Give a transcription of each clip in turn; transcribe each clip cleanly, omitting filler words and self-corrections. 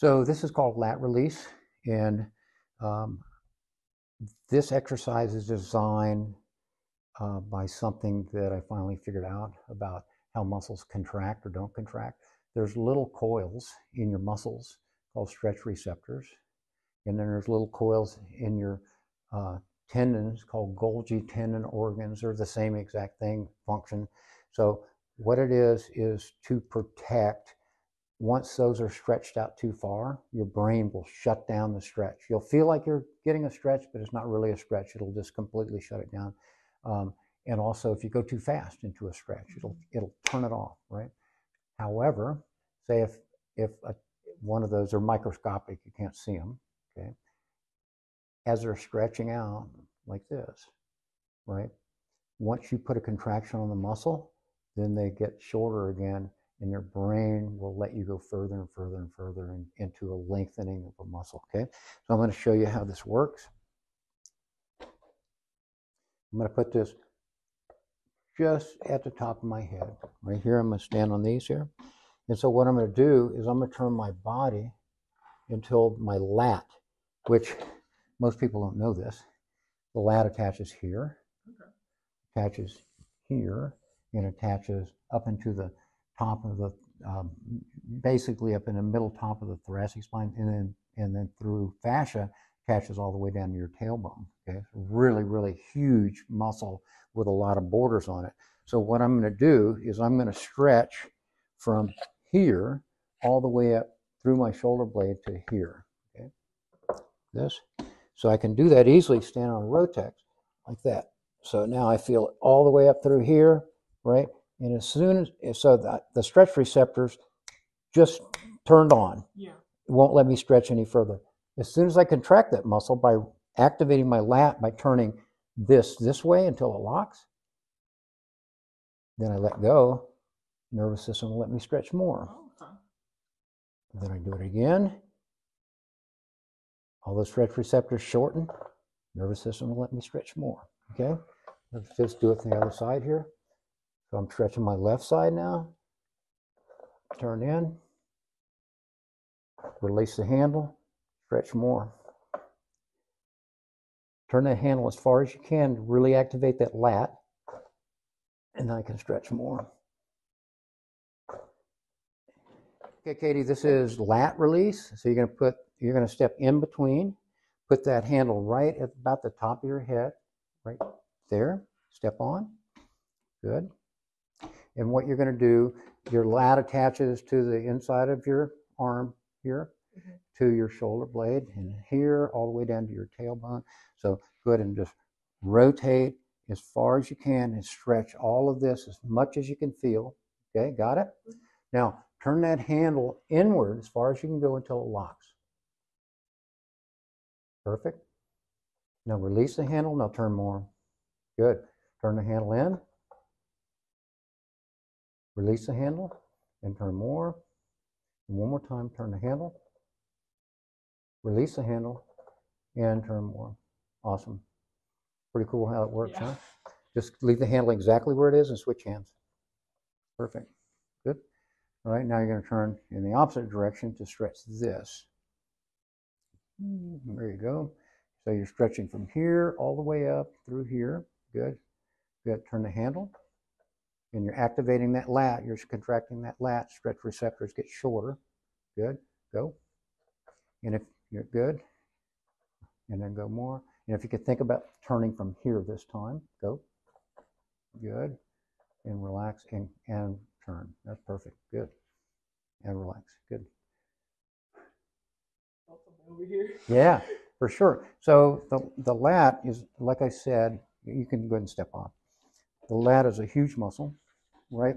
So this is called Lat Release, and um, this exercise is designed by something that I finally figured out about how muscles contract or don't contract. There's little coils in your muscles called stretch receptors, and then there's little coils in your tendons called Golgi tendon organs. They're the same exact thing, function. So what it is to protect. Once those are stretched out too far, your brain will shut down the stretch. You'll feel like you're getting a stretch, but it's not really a stretch. It'll just completely shut it down. And also, if you go too fast into a stretch, it'll turn it off, right? However, say if one of those are microscopic, you can't see them, okay? As they're stretching out like this, right? Once you put a contraction on the muscle, then they get shorter again, and your brain will let you go further and further and further into a lengthening of a muscle, okay? So I'm going to show you how this works. I'm going to put this just at the top of my head. Right here, I'm going to stand on these here. And so what I'm going to do is I'm going to turn my body until my lat, which most people don't know this. The lat attaches here, attaches here, and attaches up into the top of the, basically up in the middle top of the thoracic spine, and then through fascia attaches all the way down to your tailbone. Okay, it's really, really huge muscle with a lot of borders on it. So what I'm going to do is I'm going to stretch from here all the way up through my shoulder blade to here. Okay, this. So I can do that easily standing on a Rotex like that. So now I feel it all the way up through here, right? And as soon as, so the stretch receptors just turned on. Yeah. It won't let me stretch any further. As soon as I contract that muscle by activating my lat, by turning this way until it locks, then I let go, nervous system will let me stretch more. Okay. Then I do it again. All those stretch receptors shorten, nervous system will let me stretch more, okay? Let's just do it from the other side here. So I'm stretching my left side now. Turn in. Release the handle. Stretch more. Turn that handle as far as you can to really activate that lat. And then I can stretch more. Okay, Katie, this is lat release. So you're going to step in between. Put that handle right at about the top of your head. Right there. Step on. Good. And what you're going to do, your lat attaches to the inside of your arm here, to your shoulder blade, and here all the way down to your tailbone. So go ahead and just rotate as far as you can and stretch all of this as much as you can feel. Okay, got it? Now turn that handle inward as far as you can go until it locks. Perfect. Now release the handle. Now turn more. Good. Turn the handle in. Release the handle and turn more. And one more time, turn the handle. Release the handle and turn more. Awesome. Pretty cool how it works, yeah. Huh? Just leave the handle exactly where it is and switch hands. Perfect. Good. All right, now you're going to turn in the opposite direction to stretch this. There you go. So you're stretching from here all the way up through here. Good. Good. Turn the handle. And you're activating that lat, you're contracting that lat, stretch receptors get shorter. Good, go. And if you're good, and then go more. And if you could think about turning from here this time, go. Good. And relax and turn. That's perfect. Good. And relax. Good. Over here. Yeah, for sure. So the lat is, like I said, you can go ahead and step on. The lat is a huge muscle. Right?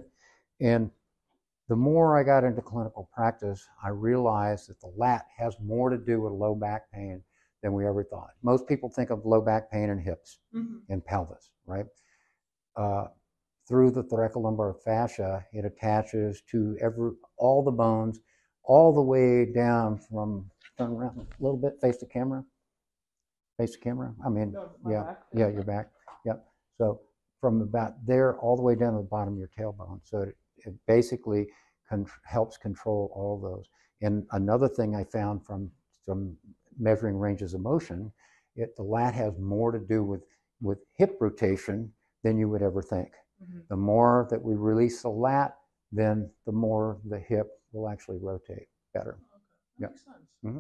And the more I got into clinical practice, I realized that the lat has more to do with low back pain than we ever thought. Most people think of low back pain in hips and pelvis, right? Through the thoracolumbar fascia, it attaches to all the bones, all the way down from, turn around a little bit, face the camera. Face the camera. I mean, no, yeah, your back. Yep. So from about there all the way down to the bottom of your tailbone. So it basically helps control all those. And another thing I found from some measuring ranges of motion, the lat has more to do with hip rotation than you would ever think. Mm-hmm. The more that we release the lat, then the more the hip will actually rotate better. Okay. That makes sense. Mm-hmm.